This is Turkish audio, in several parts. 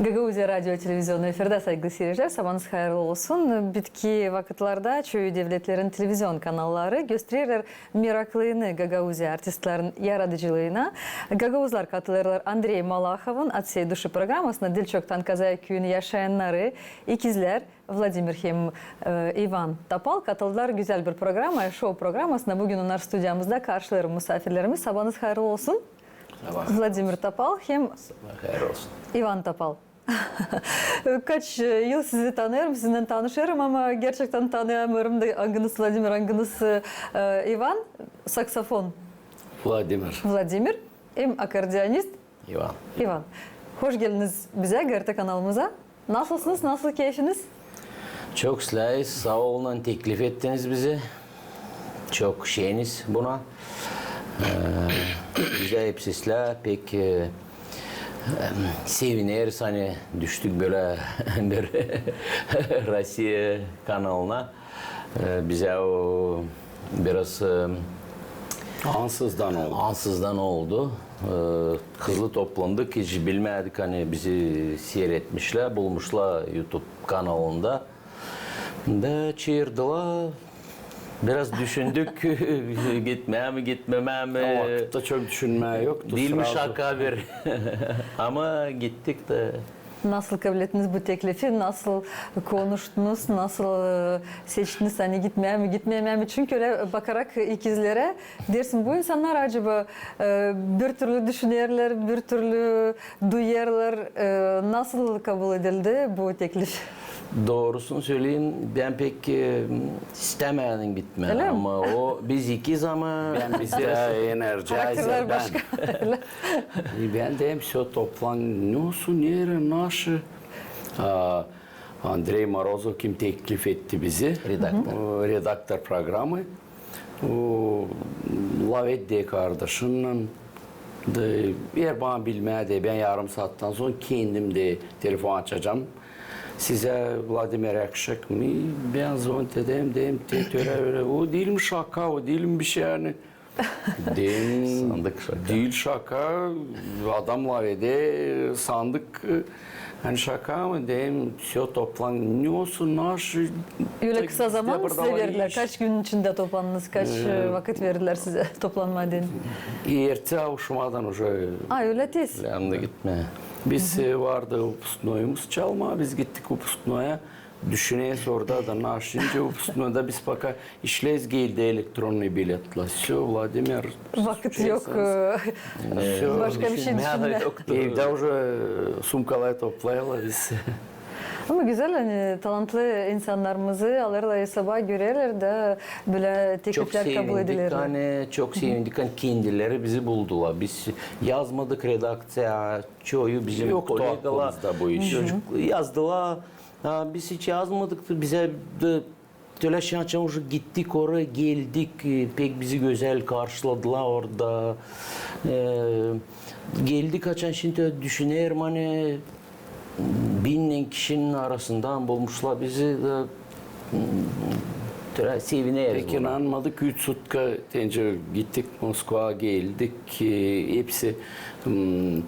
Gagauzya Radyo Televizyonu efirde saygılı seyirciler, sabahınız hayırlı olsun. Bitki vakitlarda çoğu devletlerin televizyon kanalları gösterirler meraklığını Gagauzya artistlerin yaratıcılığına. Gagauzlar katılırlar Andrey Malakhov'un Atsey Duşu programmasına Dilçok'tan Kazaya köyünü yaşayanları, ikizler Vladimir hem Ivan Topal katıldılar. Güzel bir programa, show programmasına. Bugün onlar stüdyamızda karşılar misafirlerimiz. Sabahınız hayırlı olsun. Vladimir Topal hem Ivan Topal. Kaç yıl sizi tanıyorum, sizinle tanışıyorum ama gerçekten tanıyamıyorum da hanginiz Vladimir, hanginiz Ivan? Saksafon. Vladimir. Hem akordeonist. Ivan. Hoş geldiniz bize, GRT kanalımıza. Nasılsınız, nasıl keyfiniz? Çok sağ olun, teklif ettiniz bizi. Çok şeyiniz buna. Bize hepsizle pek seviniriz, hani düştük böyle bir Rusya kanalına. Bize o biraz ansızdan oldu. Hızlı toplandık, hiç bilmedik, hani bizi seyretmişler, bulmuşlar YouTube kanalında. Da çığırdılar. Biraz düşündük, gitmeye mi gitmemeye mi? O vakitte çok düşünmeye yoktu. Değil mi şaka bir? Ama gittik de. Nasıl kabul ettiniz bu teklifi? Nasıl konuştunuz? Nasıl seçtiniz? Hani gitmeye mi gitmemeye mi? Çünkü öyle bakarak ikizlere dersin bu insanlar acaba bir türlü düşünürler, bir türlü duyarlar. Nasıl kabul edildi bu teklif? Doğrusunu söyleyeyim, ben pek istemedim gitme ama o biz ikiz ama Ben bizde enerji. Karakterler başka. Ben de hem все toplan ne olsun nere naşı. Andrey Morozov kim teklif etti bizi? Redaktör programı. O Lavedde kardeşinin de eğer bana bilmedi, ben yarım saatten sonra kendim de telefon açacağım. Size Vladimir yakışık mı? Ben zaman dedim öyle. O değil mi şaka, o değil mi bir şey yani? Sandık şaka. Değil şaka. Adamla ve sandık hani şaka mı dedim, все toplan ne olsun naşı. Öyle kısa zaman size verdiler. Kaç gün içinde toplandınız? Kaç vakit verdiler size toplanma deyin? Ertesi avuşmadan уже. Öyle tez. Yanında gitme. Biz vardı upustnoyumuz çalma, biz gittik upustnoya. Düşüneyiz orada da naşince upustnoyda biz baka işleyiz geldi elektronlu biletla. Все, Vladimir. Vakit yok. Başka bir şey düşünme. Evde уже sumkalar toplayalım biz. Ama güzel, hani talantlı insanlarımızı alırlar hesaba görürler de böyle teklifler kabul edilir. Çok sevindik, hani kendileri bizi buldular. Biz yazmadık redaksiya, çoğu bizim yoktu aklımızda bu iş. Çocuk yazdılar. Biz hiç yazmadık, bize de telaşın açılmış, gittik oraya, geldik, pek bizi güzel karşıladılar orada. Geldik açan şimdi düşünüyorum, hani 1000 kişinin arasından bulmuşlar bizi de seviniriz. Peki inanmadık, 3 sutka tence gittik Moskva geldik, hepsi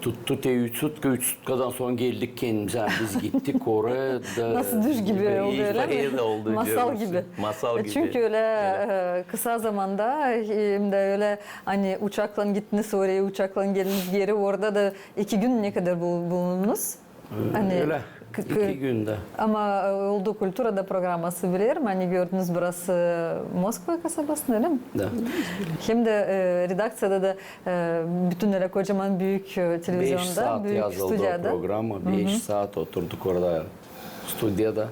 tuttu 3 sutkadan sonra geldik kendimize, yani biz gittik oraya da. Nasıl düş gibi oldu öyle mi? Oldu, masal gibi. Masal gibi. Çünkü öyle kısa zamanda hem de öyle hani uçakla gittiniz oraya, uçakla geldiniz geri, orada da 2 gün ne kadar bulundunuz? Hani öyle. 2 günde. Ama oldu Kultura'da programması bilirim. Hani gördünüz burası Moskva kasabasında değil mi? Da. Hem de redaksiyada da bütün öyle kocaman büyük televizyonda, 5 saat büyük yazıldı stüdyada. o programa. 5 saat oturduk orada stüdyoda.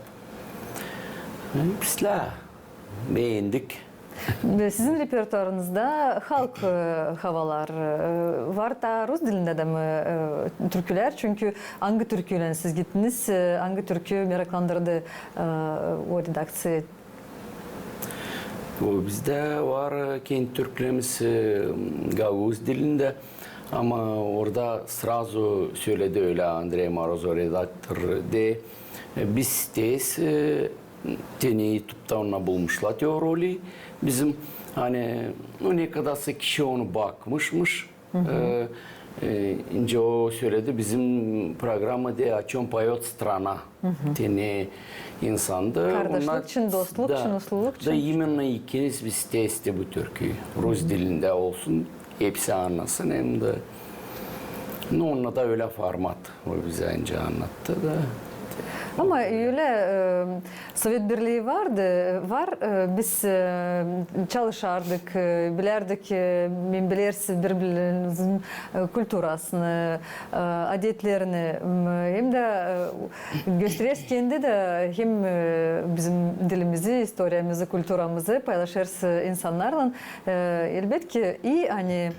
Pisler. Beğendik. Sizin repertuarınızda halk havalar var da Rus dilinde de mi türküler? Çünkü hangi türküyle siz gittiniz? Hangi türkü meraklandırdı o redaksiyi? Bizde var kendi türkülerimiz Gaguz dilinde. Ama orada sразу söyledi öyle Andrey Morozov redaktör de. Biz tez Teni YouTube'da ona bulmuşlar o rolü. Bizim hani ne kadarsa kişi onu bakmışmış. İnce o söyledi bizim programı de açın payot strana tene insandı. Kardeşlik için, dostluk için, usluluk için. Da именно ikiniz biz testi bu türküyü. Rus dilinde olsun. Hepsi anlasın hem de onunla da öyle format o bize önce anlattı da. Ama öyle Sovyet Birliği var. Biz çalışardık, bilerdik, bilirsiz birbirimizin kültürasını, adetlerini hem de gösteririz kendi de hem bizim dilimizi, historiyamızı, kültürümüzü paylaşırız insanlarla. Elbette iyi hani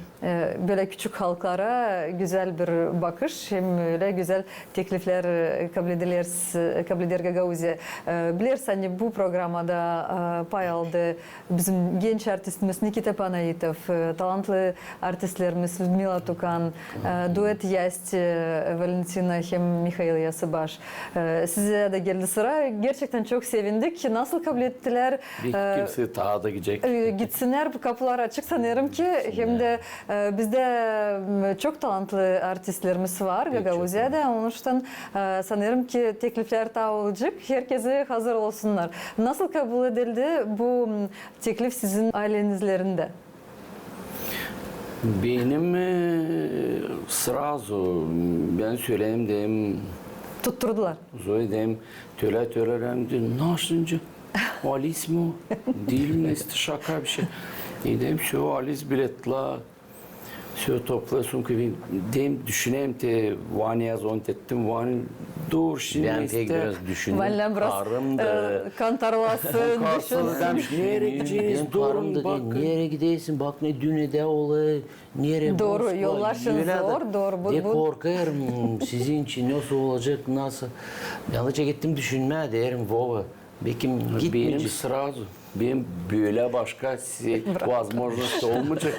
böyle küçük halklara güzel bir bakış hem öyle güzel teklifler kabul eder Gagauzya. Bilirsin hani bu programda pay aldı bizim genç artistimiz Nikita Panayitov, talantlı artistlerimiz Ludmila Tukan, duet Yast Valentina hem Mikhail Yasabaş. Size de geldi sıra. Gerçekten çok sevindik. Nasıl kabul ettiler? Kimse daha da gidecek. Gitsinler, bu kapılar açık sanırım ki hem de bizde çok talantlı artistlerimiz var Gagauzya'da. Onun için sanırım ki teklifler daha olacak. Herkese hazır olsunlar. Nasıl kabul edildi bu teklif sizin ailenizlerinde? Benim sразу ben söyleyeyim dedim. Tutturdular. Zoe dedim tölerem dedim. Nasılınca? Alice mi o? Değil mi? Şaka bir şey. Dedim şu Alice biletla все toplasın ki dedim düşüneyim te vani yaz on tettim vani dur şimdi Ben pek biraz düşündüm. Vallahi biraz Karım da kantarlasın, düşünsün. nereye gideceğiz? Benim Durun karım da bakın. nereye gidesin bak ne dünyada olay nereye Doğru, boş var, yollar şimdi öyle de- zor, doğru. De korkarım sizin için nasıl olacak nasıl. Yanlışa gittim düşünmeye derim baba. Belki Benim gitmeyecek. sразу. Benim böyle başka возможность olmayacak.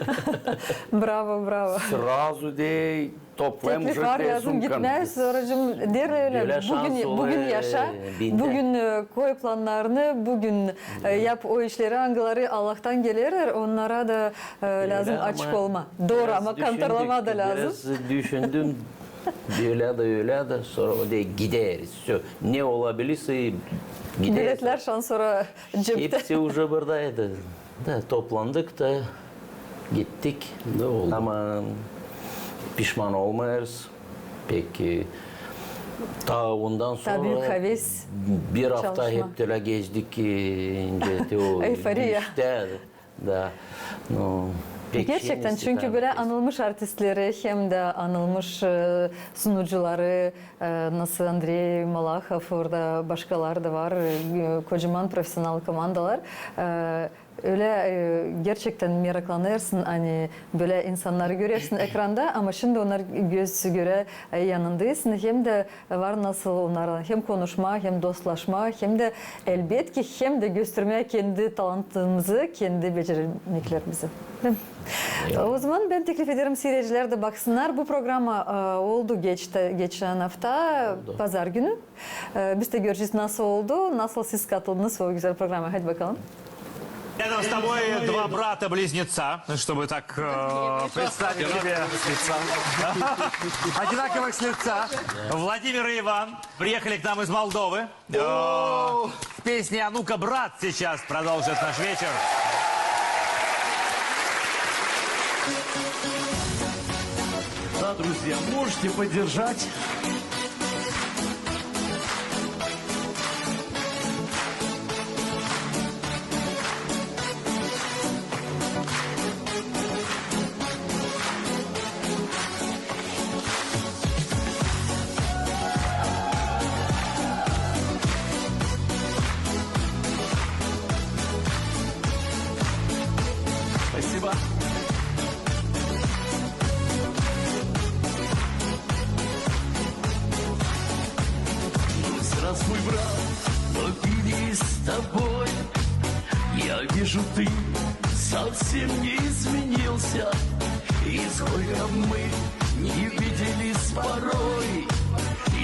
Bravo. Sразу de toplayayım Teklif var yazım gitmez sonracım der öyle. Böyle şans Bugün olur, yaşa, binde. bugün koy planlarını, bugün yap o işleri hangileri Allah'tan gelir onlara da lazım Öyle açık ama olma. Doğru biraz ama kantarlama da düşündük, lazım. Biraz düşündüm. öyle de sonra o da gideriz. Ne olabilirse gideriz. Biletler şans sonra cepte. Hepsi уже buradaydı. Da toplandık da gittik. Ne oldu? Ama pişman olmayız. Peki ta ondan sonra Daha büyük heves. bir hafta çalışma. hep böyle gezdik ince o Euforiya. işte da no, pek Gerçekten şeyimiz çünkü tabii böyle ki. anılmış artistleri hem de anılmış sunucuları nasıl Andrei Malakov orada başkaları da var kocaman profesyonel komandalar öyle gerçekten meraklanırsın hani böyle insanları görüyorsun ekranda ama şimdi onlar göz göre yanındaysın hem de var nasıl onlarla hem konuşma hem dostlaşma hem de elbet ki hem de göstermeye kendi talantımızı kendi beceriklerimizi. Değil mi? O zaman ben teklif ederim seyirciler de baksınlar. Bu programa oldu geçen hafta pazar günü. Biz de göreceğiz nasıl oldu, nasıl siz katıldınız o güzel programa. Hadi bakalım. Рядом с тобой два брата-близнеца, чтобы так представить тебе одинаковых с лица. Владимир и Иван приехали к нам из Молдовы. В песне «А ну-ка, брат» сейчас продолжит наш вечер. Да, друзья, можете поддержать. Спасибо. Раз мой брат, попили с тобой. Я вижу, ты совсем не изменился. И сколько мы не виделись порой,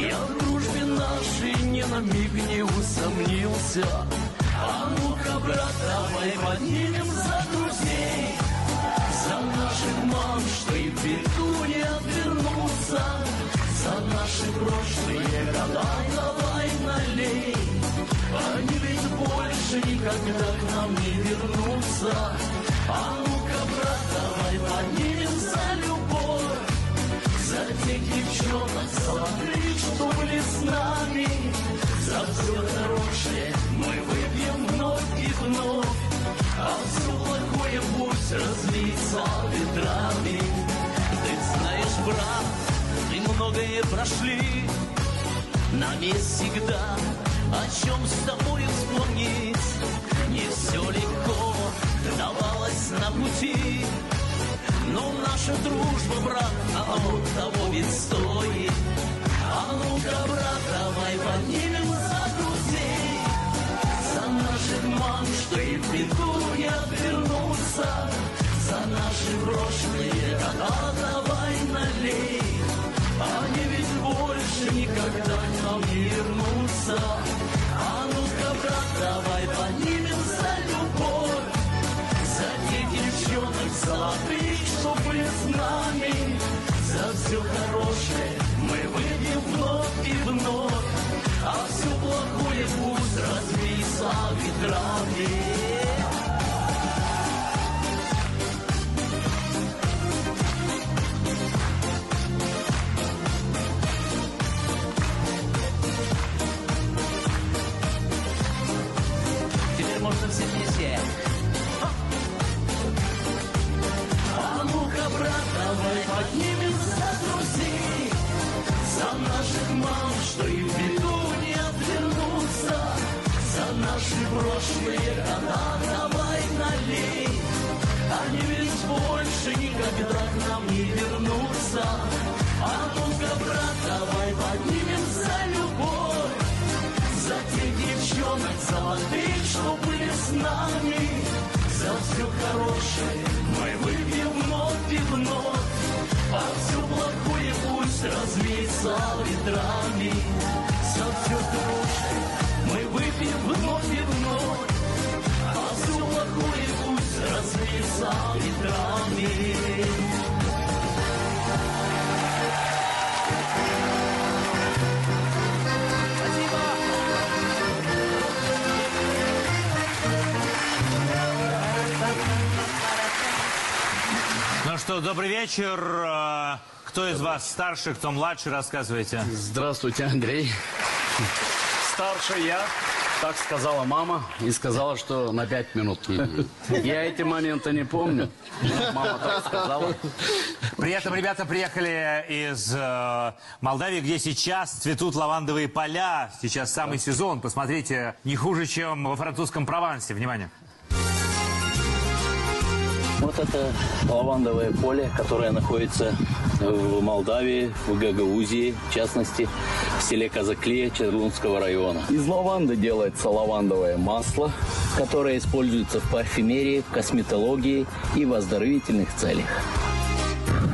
я в дружбе нашей ни на миг не усомнился. А ну-ка, брат, давай поднимем за друзей, за наших мам, что и в беду не отвернулись. прошлые года давай налей. Они ведь больше никогда к нам не вернутся. А ну-ка, брат, давай поднимем за любовь, за тех девчонок золотых, что были с нами. За все хорошее мы выпьем вновь и вновь, а все плохое пусть разлится ветрами. Ты знаешь, брат, мы многое прошли, нам есть всегда о чем с тобой вспомнить. Не все легко давалось на пути, но наша дружба, брат, оно того ведь стоит. А ну-ка, брат, давай поднимем за друзей, за наших мам, что и в беду не отвернутся, за наши прошлые года давай налей. Они ведь больше никогда к нам не вернутся. А ну-ка, брат, давай поднимем за любовь, за тех девчонок золотых, что были с нами. За все хорошее мы выпьем вновь и вновь, а все плохое пусть развеется ветрами. Можно все вместе. А ну-ка, брат, давай поднимем за друзей, за наших мам, что и в беду не отвернутся, за наши прошлые года давай налей. Они ведь больше никогда к нам не вернутся. А ну-ка, брат, давай поднимем за любовь, за тех девчонок золотых, что были с нами. За все хорошее мы выпьем вновь и вновь, а все плохое пусть развеется ветрами. За все хорошее мы выпьем вновь и вновь, а все плохое пусть развеется ветрами. Ну что, добрый вечер. Кто из вас старше, кто младше, рассказывайте. Здравствуйте, Андрей. Старше я, так сказала мама, и сказала, что на 5 минут не будет. Я эти моменты не помню. Мама так сказала. При этом ребята приехали из Молдавии, где сейчас цветут лавандовые поля. Сейчас самый сезон. Посмотрите, не хуже, чем во французском Провансе. Внимание. Вот это лавандовое поле, которое находится в Молдавии, в Гагаузии, в частности, в селе Казаклия Черлунского района. Из лаванды делается лавандовое масло, которое используется в парфюмерии, в косметологии и в оздоровительных целях.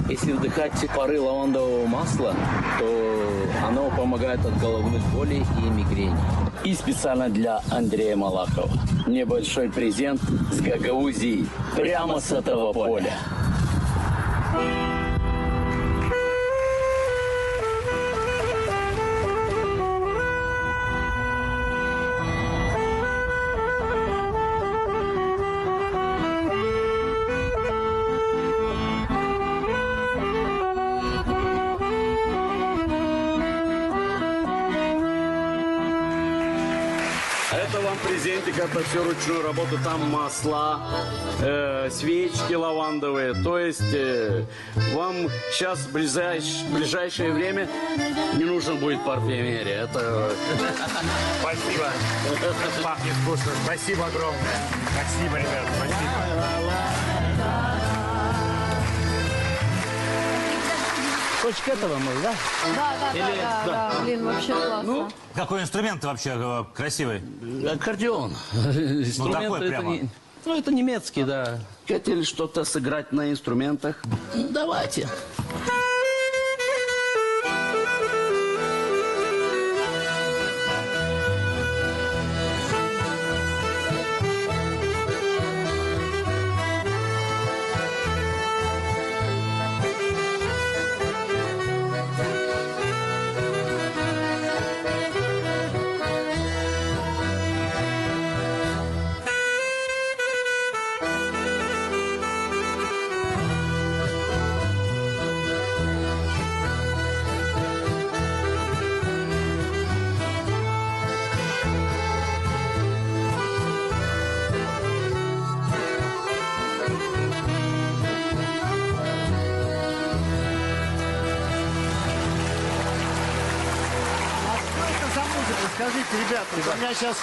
Если вдыхать пары лавандового масла, то оно помогает от головных болей и мигрени. И специально для Андрея Малахова небольшой презент с Гагаузии прямо с этого поля. Это вам презентик, это все ручную работу, там масла, свечки лавандовые. То есть вам сейчас в ближайшее время не нужно будет парфюмерия. Это... Спасибо. Пахнет вкусно. Спасибо огромное. Спасибо, ребят. Спасибо. Точка этого мы, да? Да. Блин, вообще классно. Какой инструмент вообще красивый? Аккордеон. такой Инструмент это прямо. это немецкий, да. Хотели что-то сыграть на инструментах? Давайте. музыка. Скажите, ребята, вот у меня сейчас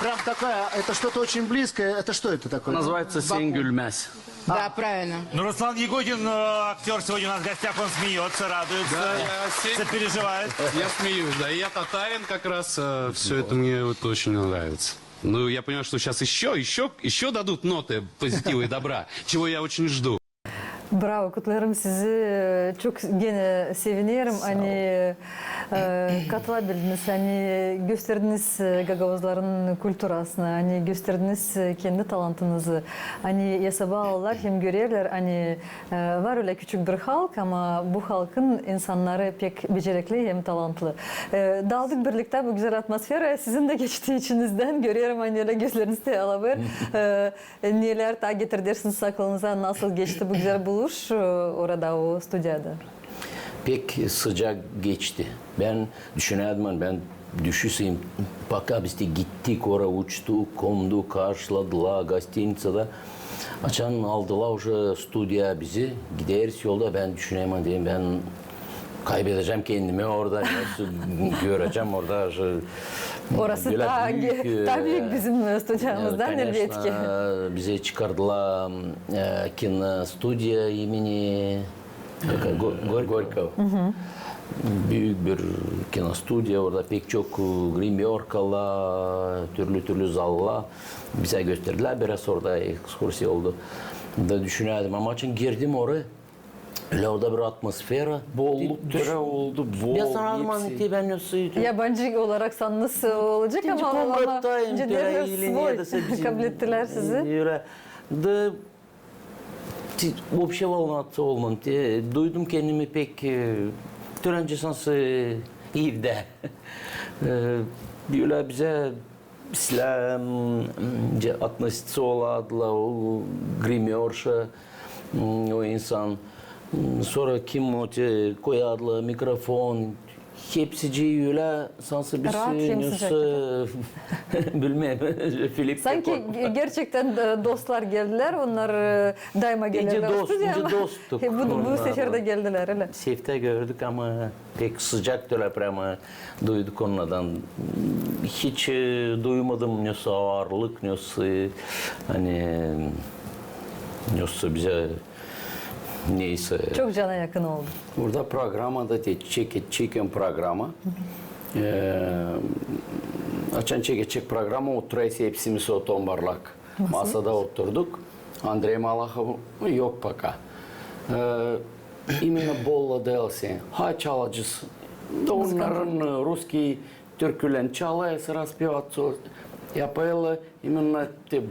прям такая, это что-то очень близкое. Это что это такое? Называется «Сен Гюльмес». Да, правильно. Ну, Руслан Ягудин, актер, сегодня у нас в гостях, он смеется, радуется, сопереживает. Я смеюсь, да. И я татарин как раз. Все это мне вот очень нравится. Ну, я понимаю, что сейчас еще дадут ноты позитива и добра, чего я очень жду. Bravo, kutlarım sizi. Çok gene seviniyorum. Hani katılabildiniz, hani gösterdiniz Gagavuzların kültürasını, hani gösterdiniz kendi talantınızı. Hani yasabalılar hem görürler, hani var öyle küçük bir halk ama bu halkın insanları pek becerikli hem talantlı. Daldık birlikte bu güzel atmosfere. Sizin de geçti içinizden. Görüyorum hani öyle gözlerinizde alabilir. Neler ta getirdirsiniz aklınıza, nasıl geçti bu güzel buluş orada o stüdyoda? Pek sıcak geçti. Ben düşünüyordum, ben düşünseyim. Baka biz de gittik oraya uçtuk, konduk, karşıladılar gastinicada. Açan aldılar уже stüdyoya bizi. Gideriz yolda ben düşünemem diyeyim. Ben kaybedeceğim kendimi orada. Nasıl göreceğim orada. Orası daha büyük bizim stüdyomuzdan elbette ki. Bize çıkardılar kino stüdyo imeni Горького. Büyük bir kino stüdyo. Orada pek çok grimyorkalar, türlü zallar bize gösterdiler. Biraz orada ekskursiya oldu. Da düşünüyordum ama için girdim oraya. Öyle orada bir atmosfera. Bolluk töre oldu. Bol, Ya sana Almanlı'yı ben nasıl... Yabancı olarak sanınız olacak İkinci ama kongrattayım. cidden kabul ettiler sizi. Da вообще волноваться olmadım. Duydum kendimi pek törenci sansı evde. Diyorlar bize İslam atmasısı oladılar o grimyorşa o insan. Sonra kim o koyadılar mikrofon. Hepsi öyle sansı bir sürü bilmem Filip. Sanki gerçekten dostlar geldiler. Onlar daima gelirler. İnce dosttuk. Bu sefer de geldiler öyle. Sefte gördük ama pek sıcak tölepre ama duyduk onlardan. Hiç duymadım nasıl ağırlık, nasıl hani nasıl bize neyse. Çok cana yakın oldu. Burada programda da çeken programa. Açan çekecek programa oturayız hepsimiz otombarlak. Masada oturduk. Andrei Malakov yok paka. İmенно Bolla Delsi. Ha çalacağız. Da onların Ruski türkülen çalayız, raspevаться. Yapayalı именно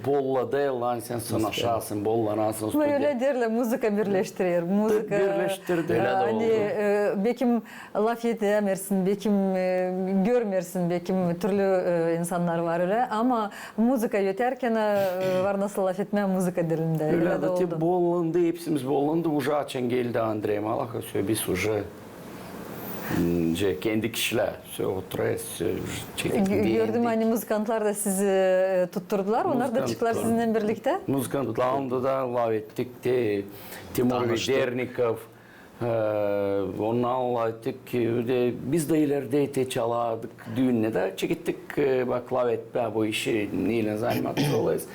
Bolla Del, sen sanaşasın, Bolla nasıl stüdyo. Öyle derler, müzika birleştirir. Müzika birleştirdi. Hani bekim laf yetemezsin, bekim görmersin, bekim türlü insanlar var öyle. Ama müzika yeterken var nasıl laf etmeye müzika dilinde. Öyle de Bolla'nda hepsimiz Bolla'nda уже açan geldi Andrei Malakov. Biz уже kendi kişiler oturuyoruz. Gördüm hani müzikantlar da sizi tutturdular. Onlar da çıktılar sizinle birlikte. Müzikantlarla da lav ettik de Timur Vedernikov. Onlarla ettik. Biz de ileride çalardık düğünle de çekittik. Bak lav et bu işi neyle zannetmiş olayız.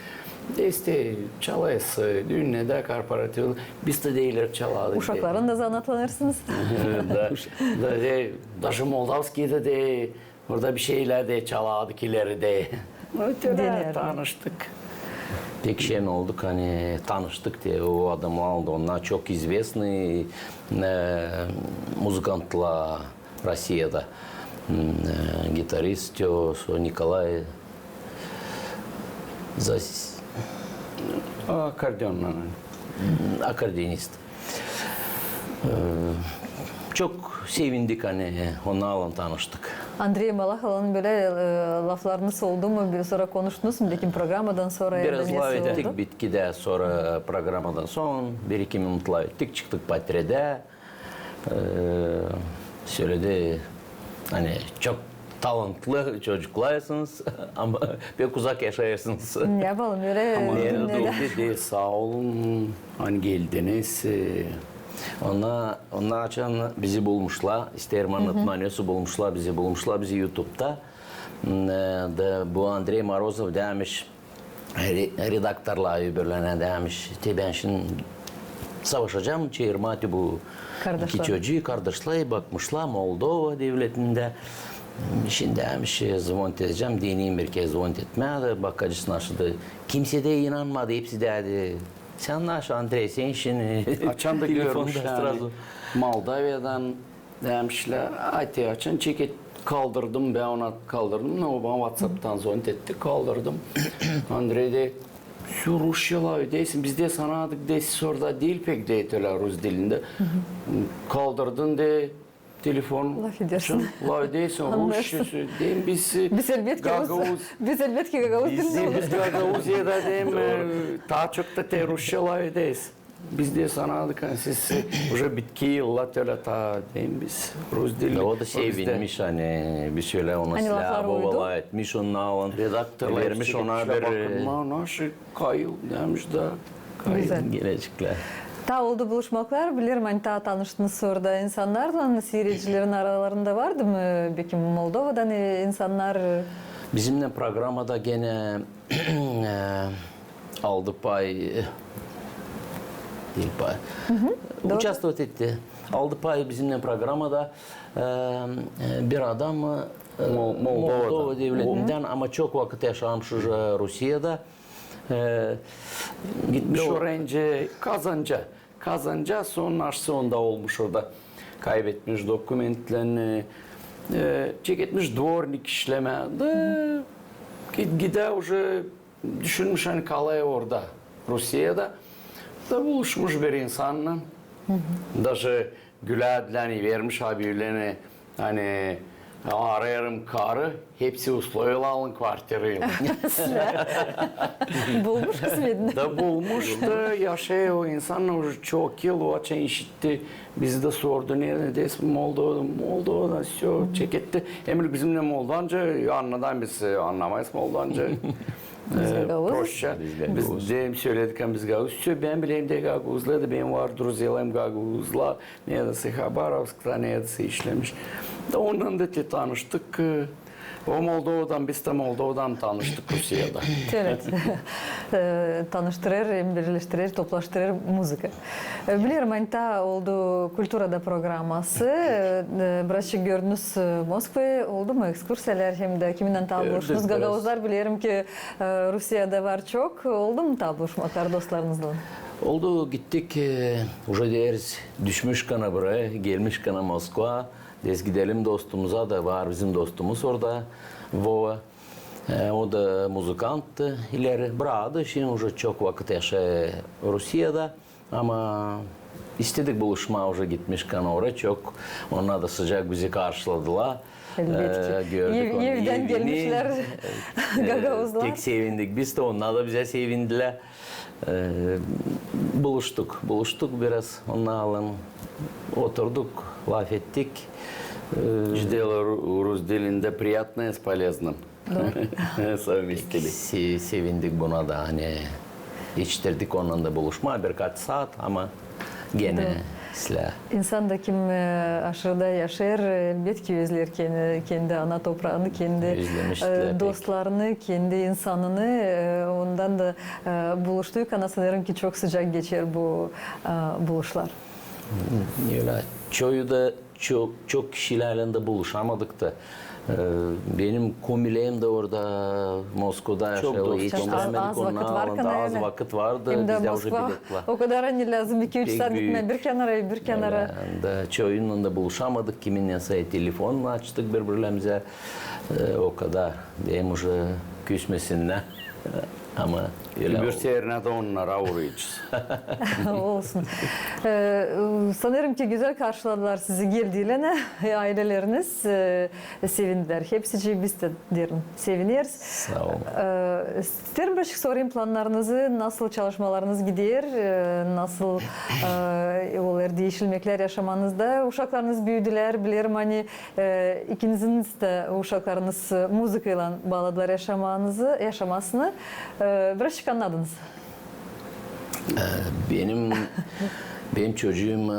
İşte çalayız düğünle de korporatif. Biz de değiller çalardık. Uşakların da zanatlanırsınız. Даже Moldavski'de de orada bir şeyler de çalardık ileride. Öyle tanıştık. Pek şen olduk hani tanıştık diye o adamı aldı. Onlar çok известный muzikantlar Rusya'da. Gitarist o Nikolay Akordeonist. Çok sevindik hani onlarla tanıştık. Andrei Malakov'un böyle laflarınız oldu mu? Bir sonra konuştunuz mu? Belki programadan sonra Biraz lav ettik bitkide sonra programadan sonra bir iki minut lav ettik. Çıktık patrede. Söyledi hani çok talantlı çocuklarsınız ama pek uzak yaşayarsınız. Ne yapalım öyle Ama dedi sağ olun hani geldiniz. Ondan açan bizi bulmuşlar. İsterim anlatmanıyorsa bulmuşlar bizi YouTube'da. Bu Andrei Morozov demiş, redaktörla öbürlerine demiş, ben şimdi savaşacağım, çevirmati bu iki çocuğu, kardeşler bakmışlar Moldova devletinde. Şimdi demiş, zvont edeceğim, deneyim bir kez zvont etmedi, bakacağız nasıl da. Kimse de inanmadı, hepsi dedi. Sen nasıl Andrei, sen şimdi Açan da görmüş yani. Moldova'dan demişler, hadi açın çeket kaldırdım, ben ona kaldırdım. O bana WhatsApp'tan zont etti, kaldırdım. Andrei de, şu Rusyalar ödeysin, biz de sanadık de orada değil pek deytiler Rus dilinde. Kaldırdın de telefon. Laf edersin. Laf ödeysin, Rusyası deyim biz Biz elbette Gagavuz dilinde biz Gagavuzya'da deyim, daha çok da te Rusyalar ödeyiz. Biz de sanadık, siz уже bitki yıllar öyle ta deyim biz Rus dili. O da sevinmiş hani bir şöyle ona Hani laflar silah uydu. babalar etmiş onu alın. Redaktörler Vermiş ona bir Nasıl kayıl demiş de. Güzel. gelecekler. Ta oldu buluşmaklar, bilirim hani ta tanıştınız orada insanlarla, seyircilerin aralarında vardı mı? Peki Moldova'dan insanlar... Bizimle programda gene aldı pay değil pay. Участвовать etti. Aldı pay bizimle programda bir adam Moldova devletinden ama çok vakit yaşamış Rusya'da. Gitmiş oraya kazanca sonunda olmuş orada. Kaybetmiş dokumentlerini, çeketmiş dvornik işlemedi. Gide уже düşünmüş hani kalaya orada Rusya'da. Da buluşmuş bir insanla. Даже Gülad'lerini vermiş haberlerini hani arayarım karı hepsi usloyla alın kvartirayla. Bulmuş kısmetini. Da bulmuş da yaşıyor o insanlar çok yıl o açan işitti. Bizi de sordu nerede desin Moldova'da все çeketti. Emir bizimle Moldovanca anladan biz anlamayız Moldovanca. Proşça. Biz de söyledik ama biz Gagavuzca. Ben bileyim de Gagavuzla da benim var Druzyalım Gagavuzla. Neredeyse Habarovsk'ta neredeyse işlemiş. Da ondan da tanıştık. O Moldova'dan, biz de Moldova'dan tanıştık Rusya'da. Evet. Tanıştırır, birleştirir, toplaştırır müzik. Bilirim hani ta oldu Kulturada programması. Birazcık gördünüz Moskva oldu mu ekskursiyalar hem de kiminle buluştunuz? Gagavuzlar bilirim ki Rusya'da var çok. Oldu mu buluşmaklar dostlarınızla? Oldu gittik. Уже deriz düşmüş kana buraya, gelmiş kana Moskva. Biz gidelim dostumuza da var bizim dostumuz orada. Vova. O da muzikanttı. İleri bıraktı. Şimdi уже çok vakit yaşıyor Rusya'da. Ama istedik buluşma уже gitmiş kana oraya çok. Onlar da sıcak bizi karşıladılar. Elbette ki. Gördük onu. Evden gelmişler Gagavuzlar. Tek sevindik biz de onlar da bize sevindiler. Buluştuk biraz onlarla oturduk, laf ettik. Ждала Rus dilinde приятное с полезным. Совместили. Sevindik buna da hani içtirdik onunla da buluşma birkaç saat ama gene silah. İnsan da kim aşırıda yaşar elbette ki özler kendi ana toprağını, kendi dostlarını, kendi insanını. Ondan da buluştuk. Ana sanırım ki çok sıcak geçer bu buluşlar. Öyle. Çoğu da çok kişilerle de buluşamadık da. Benim komileğim de orada Moskova'da yaşıyor. Az vakit var kanayla. Az vakit vardı. Hem de Bizde Moskva o kadar hani lazım 2-3 saat gitme bir kenara. Çoğunla da buluşamadık. Kiminle telefonla açtık birbirlerimize. O kadar. Benim уже küsmesinler. Ama öyle Bir seferine de onlara uğrayacağız. Olsun. Sanırım ki güzel karşıladılar sizi geldiğine. Aileleriniz sevindiler. Hepsi biz de derim seviniyoruz. Sağ olun. İsterim birazcık sorayım planlarınızı, nasıl çalışmalarınız gidiyor, nasıl olur değişilmekler yaşamanızda. Uşaklarınız büyüdüler, bilirim hani ikinizin de uşaklarınız müzikayla bağladılar yaşamasını. Birazcık anladınız. Benim Benim çocuğum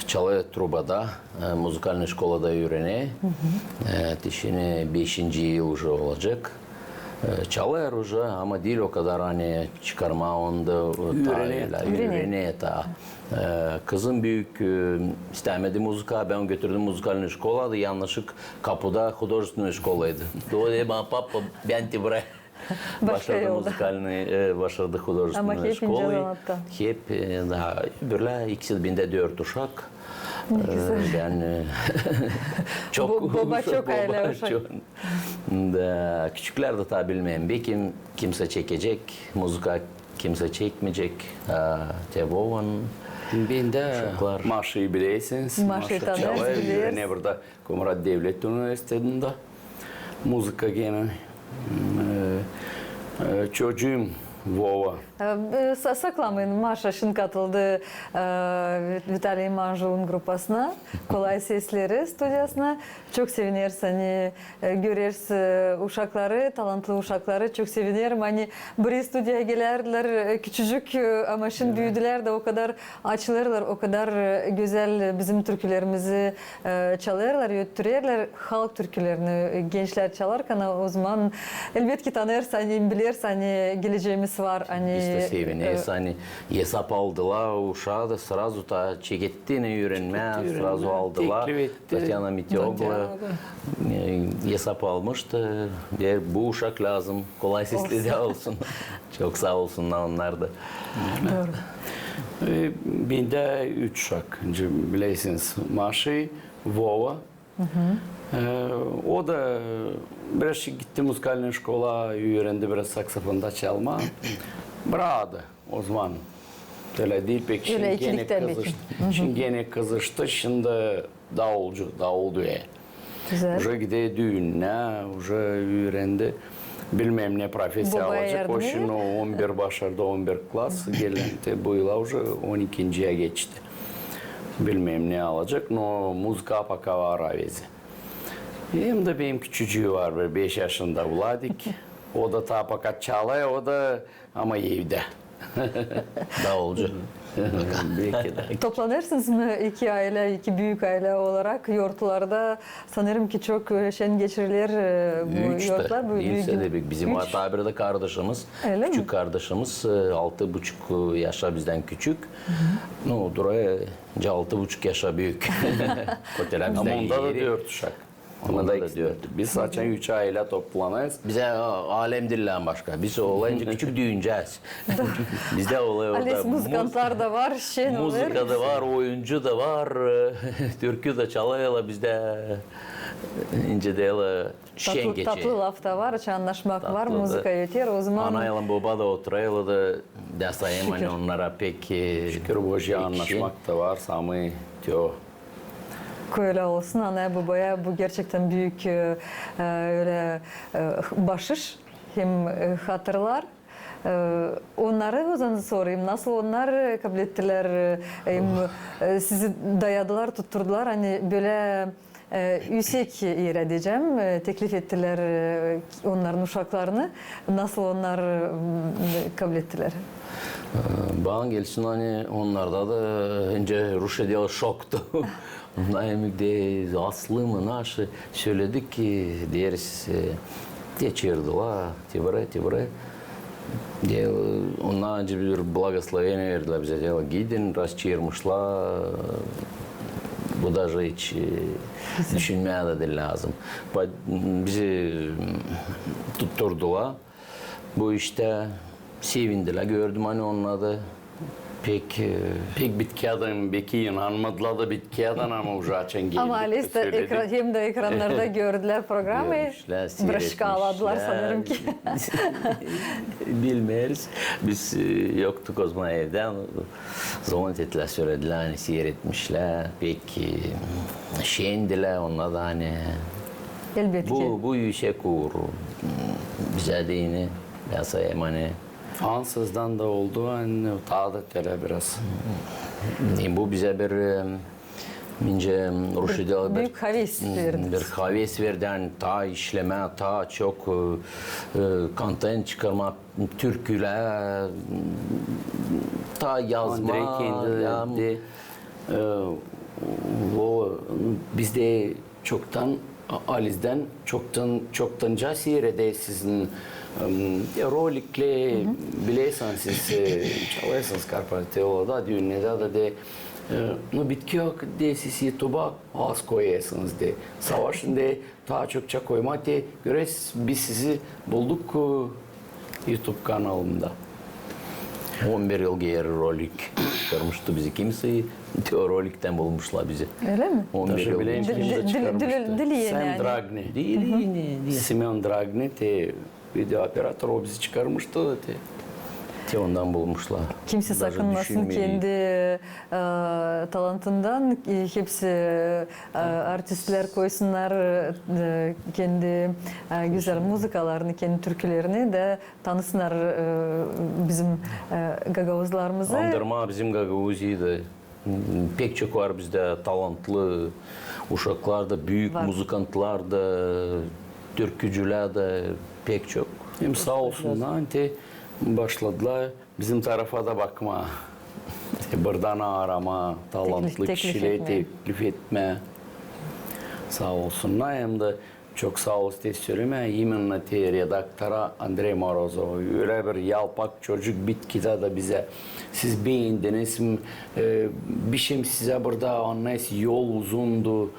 çalıyor trubada, müzikalne şkolada öğreniyor. Şimdi 5. yıl уже olacak. Çalıyor уже ama değil o kadar hani çıkarma onda öğreniyor ta. Kızım büyük istemedi müzika, ben götürdüm müzikalne şkolada, yanlışlık kapıda художественная şkolaydı. Doğru bana papa ben de buraya. Başladı müzikalini, başladı художественная şkolayı. Hep daha böyle ikisi binde 4 uşak. Ben çok baba çok aile uşak. Da küçükler de tabi bilmem bir kimse çekecek, müzika kimse çekmeyecek. Tevovan. Ben de Maşa'yı bilirsiniz. Maşa'yı tanıyoruz, biliyoruz. Öğreniyor burada Komrat Devlet Üniversitesi'nde. Müzika gene. Çocuğum Vova. Saklamayın, Maşa şimdi katıldı Vitaliy Manjul'un grupasına, Kolay Sesleri stüdyasına. Çok seviniriz, hani görürüz uşakları, talantlı uşakları çok sevinirim. Hani bir stüdyaya gelirler küçücük ama şimdi büyüdüler de o kadar açılırlar, o kadar güzel bizim türkülerimizi çalarlar, öttürürler. Halk türkülerini gençler çalarken o zaman elbette tanırız, hani biliriz, hani geleceğimiz var. Hani İşte seviniyoruz, hani hesap aldılar, uşağı da sразу da çekettiğini öğrenmeye sразу aldılar. Tatyana Mityogla hesap almıştı. Der, bu uşak lazım, kolay sesli de olsun. Çok sağ olsunlar onlar da. Doğru. Ben de 3 uşak. Bilirsiniz Maşa, Vova. O da biraz gitti müzikalne şkola, öğrendi biraz saksafonda çalma. Bravo o zaman. Öyle değil pek şimdi gene kızıştı. Şimdi davulcu ya. Güzel. Уже gidiyor düğüne, уже öğrendi. Bilmem ne profesyon alacak. O şimdi 11 başardı, 11 klas geldi. Bu yıl уже 12'ye geçti. Bilmem ne alacak. No muzika пока var avezi. Hem de benim küçücüğü var, 5 yaşında Vladik. O da tapakat çalıyor, o da ama evde. Davulcu. Belki de. Toplanırsınız mı iki aile, iki büyük aile olarak yurtlarda? Sanırım ki çok şen geçirilir bu Üç yurtlar. de, değilse de büyük. Bizim Üç. tabirde kardeşimiz, Öyle küçük mi? kardeşimiz 6,5 yaşa bizden küçük. No, duraya 6,5 yaşa büyük. Ama onda da 4 uşak. Onda da 4. Biz zaten 3 aile toplanırız. Bize alemdillah başka. Biz olayınca küçük düğüneceğiz. Bizde olay orada. Ales muzikantlar da var, şen olur. Muzika da var, oyuncu da var, türkü de çalıyorlar bizde. İnce de şen geçiyor. Tatlı laf da var, anlaşmak var, Tatlı da. muzika yeter. O zaman Anayla baba da oturuyorlar da desayım hani onlara pek Şükür Boş'a anlaşmak da var. Sami diyor. öyle olsun. Anaya babaya bu gerçekten büyük öyle başış. Hem hatırlar. Onları o zaman sorayım. Nasıl onlar kabul ettiler? Sizi dayadılar, tutturdular. Hani böyle yüksek yer diyeceğim. Teklif ettiler onların uşaklarını. Nasıl onlar kabul ettiler? Bana gelsin hani onlarda da önce Rusya şoktu. Onlar aslı mı naşı söyledik ki deriz geçirdiler tibire. Onlar önce bir благословение verdiler bize. Gidin, расчирmişler. Bu da hiç düşünmeye de lazım. Bizi tutturdular. Bu işte sevindiler. Gördüm hani onlar da pek bitki adam, belki inanmadılar da bitki adam ama uzaçen geldik. Ama Alice hem de ekranlarda gördüler programı. Bıraşkaladılar sanırım ki. Bilmeyiz. Biz yoktuk o zaman evden. Zaman ettiler, söylediler, hani seyretmişler. Peki şendiler onlar da hani. Elbette ki. Bu yüksek uğur. Bize de yine yasayım hani. Ansızdan da oldu, hani tadat biraz. Bu bize bir Mince Ruşidel büyük havis verdiniz. bir havis verden ta işleme, ta çok content çıkarma, türküler, ta yazma. Andrei kendi de o bizde çoktan Aliz'den çoktanca seyrede sizin rolikle biliyorsanız siz çalıyorsunuz Karpateo'da düğünde de no bitki yok de siz YouTube'a az koyuyorsunuz de. Savaşında daha çokça koymak de göre biz sizi bulduk YouTube kanalında. 11 yıl geri rolik çıkarmıştı bizi. Kimseyi o rolikten bulmuşlar bizi. Öyle mi? 11 yıl Bileyim önce. kimse çıkarmıştı. Dili yeni Sam yani. Dragni. Değil yine. Simeon Dragni te video operatör o bizi çıkarmıştı da te. Ondan bulmuşlar. Kimse Даже sakınmasın düşünmeyi. kendi talantından. Hepsi artistler koysunlar kendi güzel muzikalarını, kendi türkülerini de tanısınlar bizim gagavuzlarımızı. Andırma bizim Gagavuzi'de. Pek çok var bizde talantlı uşaklar da, büyük muzikantlar da, türkücüler de pek çok. Hem sağ olsunlar te başladılar bizim tarafa da bakma. Buradan arama, talantlı Teklif kişileri etme. teklif etme. Sağ olsunlar hem de çok sağ olsun diye söyleme. Yeminle te redaktöre Andrei Morozov öyle bir yalpak çocuk bitkide de bize siz beğendiniz mi? Bir şey size burada anlayız yol uzundu.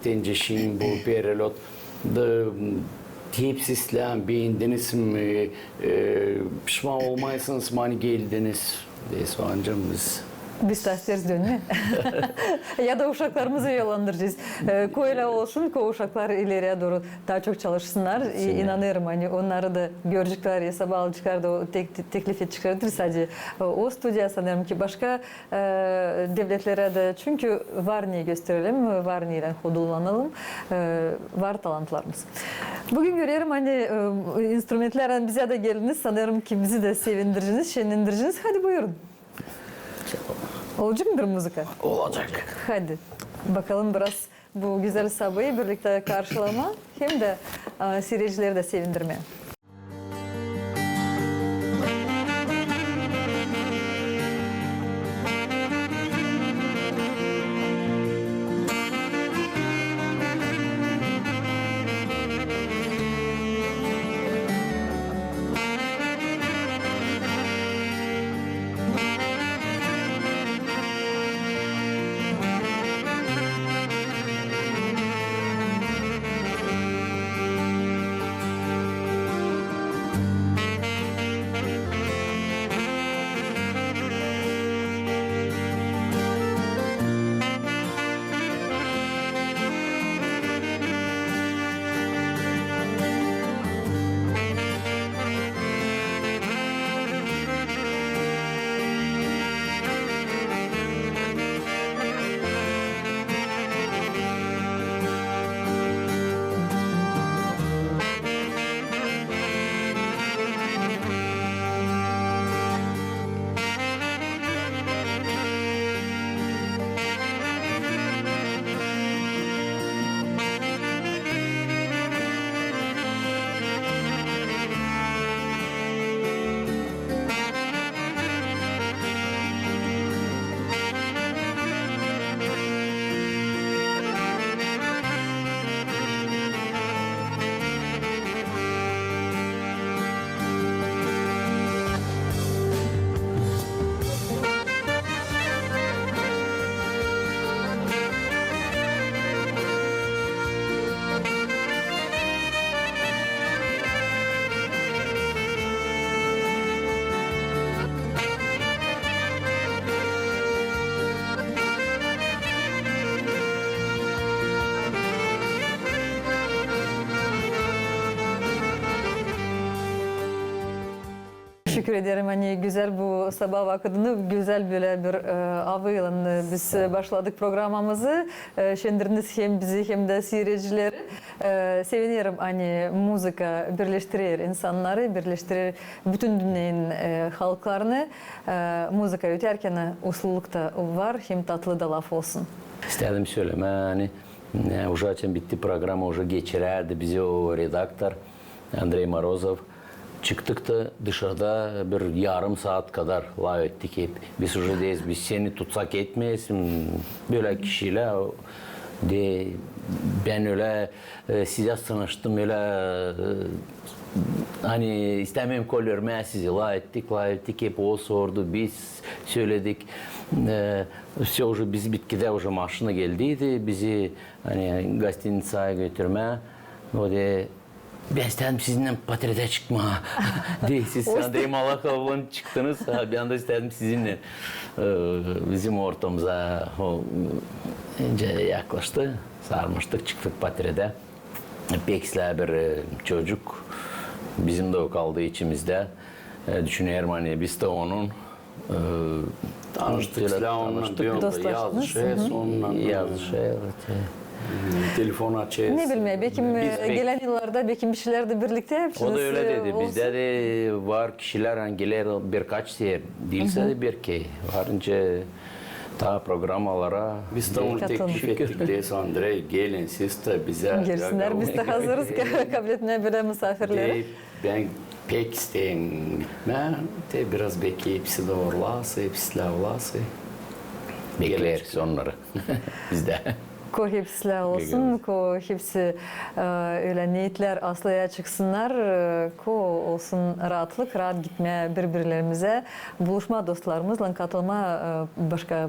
Tenceşin bu periyot da tepsizle beğendiniz mi? Pişman olmayasınız mı hani geldiniz diye soğancımız. Biz tasdiriz değil mi? Ya da uşaklarımızı yollandıracağız. Koyla olsun, uşaklar ileriye doğru daha çok çalışsınlar. İnanıyorum hani onları da görecekler, hesaba alacaklar da o teklif edeceklerdir sadece. O stüdyo sanırım ki başka devletlere de çünkü var niye gösterelim, var niye kullanalım, var talantlarımız. Bugün görüyorum hani instrumentlerden bize de geldiniz. Sanırım ki bizi de sevindireceğiniz, şenlendireceğiniz. Hadi buyurun. Olacak mı bir müzika? Olacak. Hadi bakalım biraz bu güzel sabahı birlikte karşılama hem de seyircileri de sevindirmeye. Şükür ederim hani güzel bu sabah vakitini güzel böyle bir avıyla biz başladık programımızı. Şendiriniz hem bizi hem de seyircileri. Sevinirim hani müzika birleştirir insanları, birleştirir bütün dünyanın halklarını. Müzika öterken usluluk da var hem tatlı da laf olsun. İstedim söyleme hani уже açın bitti program уже geçirerdi bizi o redaktör Andrei Morozov. Çıktık da dışarıda bir yarım saat kadar laf ettik hep. Biz уже deyiz biz seni tutsak etmeyesin böyle kişiyle de ben öyle size tanıştım öyle hani istemem kol vermeye sizi la ettik hep o sordu biz söyledik все уже biz bitkide уже maşına geldiydi bizi hani gastinicaya götürme o de ben istedim sizinle patrede çıkma diye siz Andrei Malakov'la çıktınız bir anda istedim sizinle bizim ortamıza önce yaklaştı sarmıştık çıktık patrede Peksler bir çocuk bizim de o kaldı içimizde düşünüyorum hani biz de onun Tanıştık onunla diyorum da yazışı onunla yazışı evet. Telefon açıyoruz. Ne bileyim, belki gelen yıllarda belki bir şeyler de birlikte yapmışsınız. O da öyle dedi. Bizde de var kişiler hangiler birkaç şey değilse de bir ki varınca daha programalara Biz de onu teklif ettik de Andrei gelin siz de bize. Gelsinler biz de hazırız kabul etmeye böyle misafirleri. Ben pek isteyim gitme. De biraz belki hepsi de orlası, hepsi de orlası. Bekleriz onları bizde. Ko hepsi olsun, ko hepsi öyle niyetler aslıya çıksınlar, ko olsun rahat gitmeye birbirlerimize, buluşma dostlarımızla katılma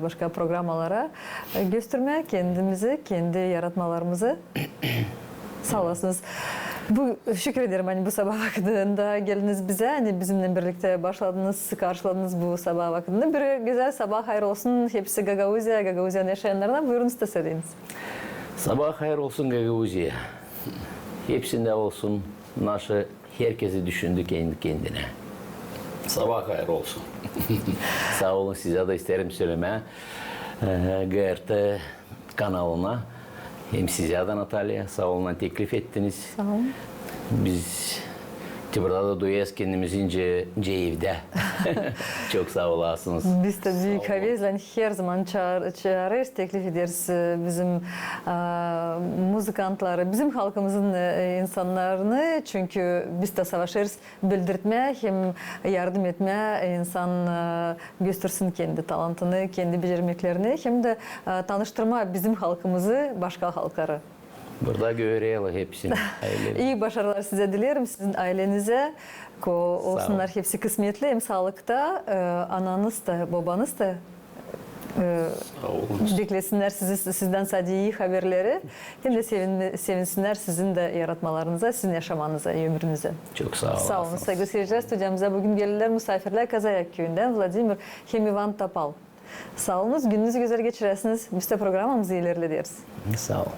başka programalara göstermeye kendimizi, kendi yaratmalarımızı sağ olasınız. Bu şükür ederim hani bu sabah vakitinde geldiniz bize hani bizimle birlikte başladınız, karşıladınız bu sabah vakitinde. Bir güzel sabah hayır olsun hepsi Gagauzya yaşayanlarına buyurun isteseniz. Sabah hayır olsun Gagauzya. Hepsinde olsun naşı herkesi düşündü kendi kendine. Sabah hayır olsun. Sağ olun size de isterim söyleme. GRT kanalına hem size de Natalya sağ olun teklif ettiniz. Sağ olun. Biz burada da duyuyoruz kendimizi evde. Çok sağ olasınız. Biz de büyük havezle her zaman çağırırız, teklif ederiz bizim müzikantları, bizim halkımızın insanlarını. Çünkü biz de savaşırız, bildirtmeye hem yardım etmeye insan göstersin kendi talantını, kendi becermeklerini hem de tanıştırma bizim halkımızı başka halklara. Burada görelim hepsini. İyi başarılar size dilerim, sizin ailenize. Olsunlar hepsi kısmetli, hem sağlıkta, ananız da, babanız da beklesinler sizden sadece iyi haberleri. Hem de sevinsinler sizin de yaratmalarınıza, sizin yaşamanıza, ömrünüze. Çok sağ olun. Sağ olun. Saygılı seyirciler, stüdyamıza bugün gelirler misafirler Kazayak köyünden Vladimir Hemivan Tapal. Sağ olunuz, gününüzü güzel geçiresiniz. Biz de programımızı ilerlediyoruz. Sağ olun.